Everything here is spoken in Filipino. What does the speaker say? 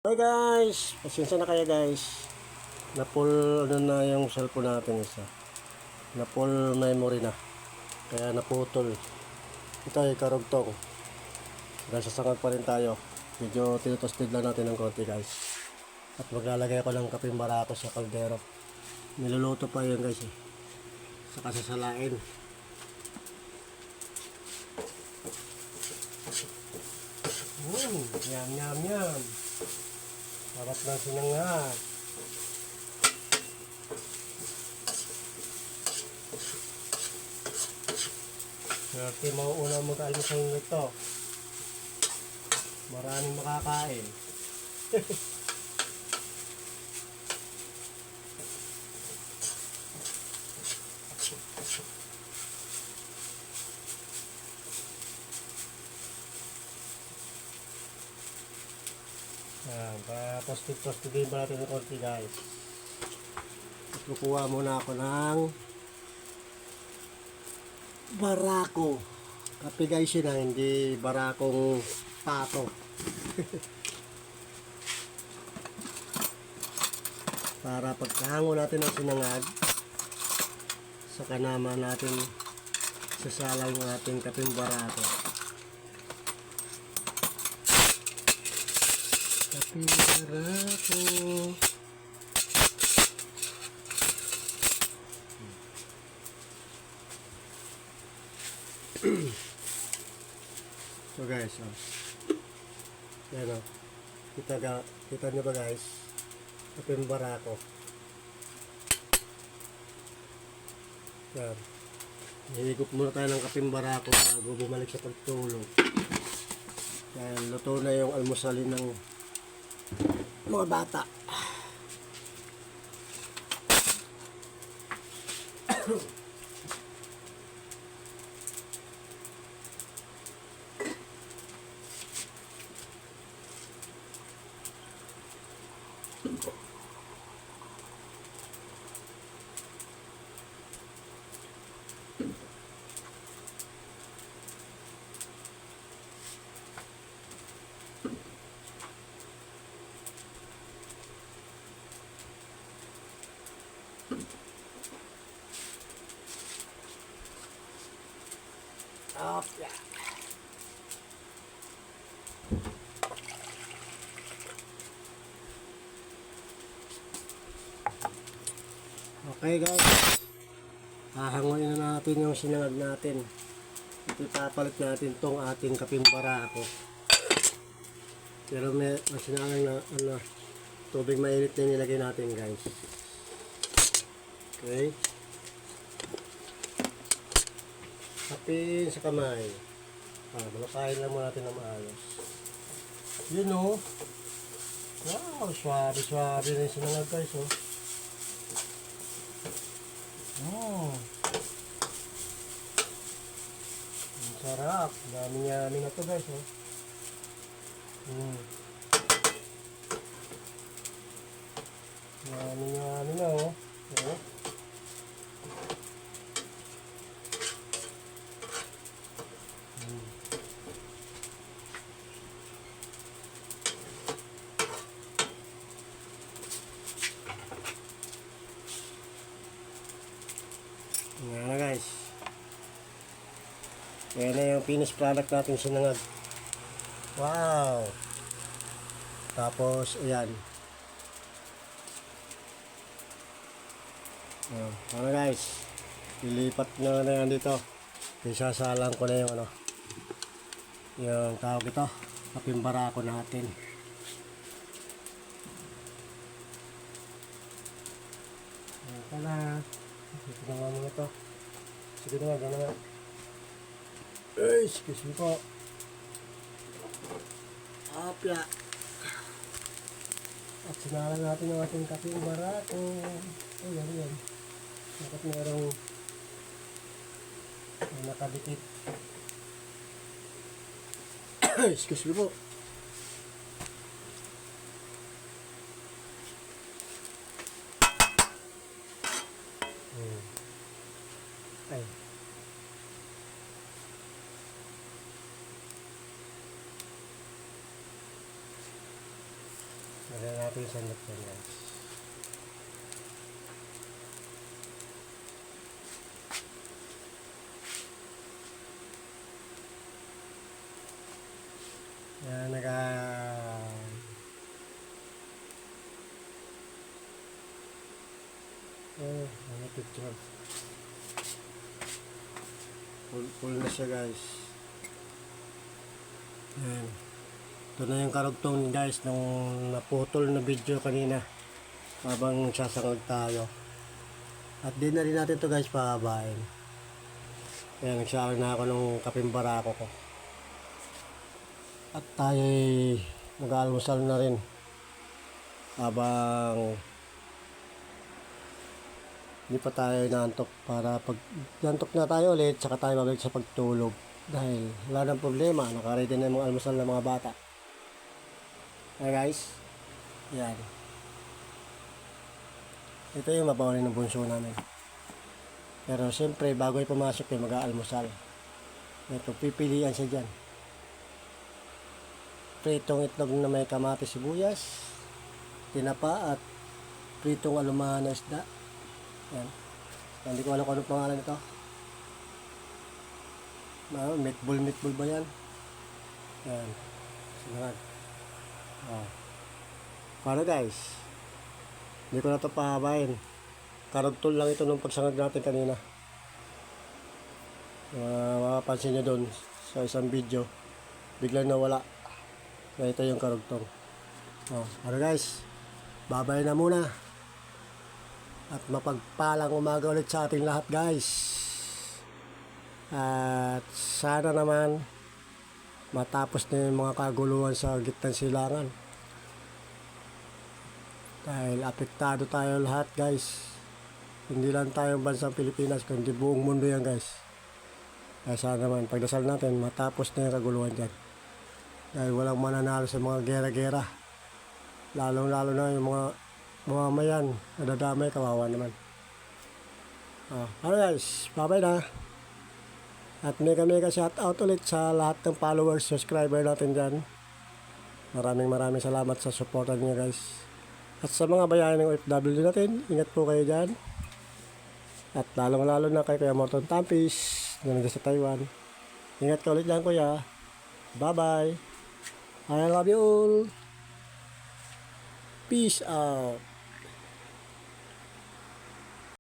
Hi guys, pasensya na kayo guys. Na full na yung cellphone natin isa. Na full memory na. Kaya naputol. Ito ay karugtong. Dahil sasangag pa rin tayo. Medyo tinutosted lang natin ng konti guys. At maglalagay ako ng kaping barako sa kaldero. Niluluto pa yun guys eh. Saka sasalain. Yum yum yum. Sarap ng sinangag. Swerte mauuna mag-almusal nito. Maraming makakain. Posted ba natin ng konti guys. At kukuha muna ako ng barako. Kape guys yun ha, hindi barakong pato. Para pagkahango natin ng sinangag, saka naman natin sasalang yung ating kaping barako. Kaping barako. So guys, yan o. Kita nyo ba guys? Kaping barako. Yan. Hihigop muna tayo ng kaping barako bago bumalik sa pagtulog. Dahil luto na yung almusalin ng mga bata. Yeah. Okay guys, hahanguin na natin yung sinangag natin. Ipapalit natin tong ating kaping barako. Pero may sinangag na tubig mainit na nilagay natin guys. Okay, kapin sa kamay. Malakayin lang muna natin na maayos. Yun o. Wow, swabe na yung sinangag guys o. Ang sarap. Dami na to guys oh. Dami na oh. Yan na guys. Yan na yung finished product natin sinangag. Wow. Tapos ayan. Ano guys, ilipat na yan dito. Isasalang ko na yung yung tawag ito, kaping barako natin. Ito na. Ito na nga mga ito. Sige na nga, gano'n nga. Excuse me po. Apya. At sinalang natin ang ating kaping barako. Yan. Bakit merong nakadikit. Excuse me po. Ay. Lagyan natin yung sandok yan guys. Yan na guys. Oh, ano picture. Full na siya guys. Yan. Ito na yung karugtong guys nung naputol na video kanina habang sasangag tayo. At di na rin natin ito guys pahabain. Kaya nagsalang na ako ng kaping barako ko. At tayo mag-almusal na rin habang hindi pa tayo inaantok, para pag nantok na tayo ulit saka tayo babalik sa pagtulog dahil wala nang problema, nakaready na yung mga almusal ng mga bata. Hey guys, yan, ito yung mabawalin ng bunso namin, pero siyempre bago ay pumasok yung mag-aalmusal, ito pipilian siya dyan. Pritong itlog na may kamatis, sibuyas, tinapa at pritong alumahan na isda. Yan. Hindi ko alam kung anong pangalan nito. Meatball ba yan? Yan. Sinarag. Oh. Paano guys? Hindi ko na ito pahabain. Karugtol lang ito nung pagsangag natin kanina. Mapapansin nyo doon sa isang video. Biglang nawala. Na ito yung karugtong. Oh. Paano guys? Babay na muna. At mapagpalang umaga ulit sa ating lahat guys. At sana naman matapos na yung mga kaguluhan sa gitnang silangan. Dahil apektado tayo lahat guys. Hindi lang tayong bansang Pilipinas, kundi buong mundo yan guys. Kaya sana naman pagdasal natin matapos na yung kaguluhan dyan. Dahil walang mananalo sa mga gera-gera. Lalong-lalo na yung mga mamamayan, nadadamay, kawawa naman. Ano guys, bye-bye na. At mega shoutout ulit sa lahat ng followers, subscriber natin dyan. Maraming salamat sa supportan niyo guys. At sa mga bayan ng OFW natin, ingat po kayo dyan. At lalong-lalo na kay Kuya Morton Tampis na nandiyan sa Taiwan. Ingat ka ulit dyan kuya. Bye-bye. I love you all. Peace out.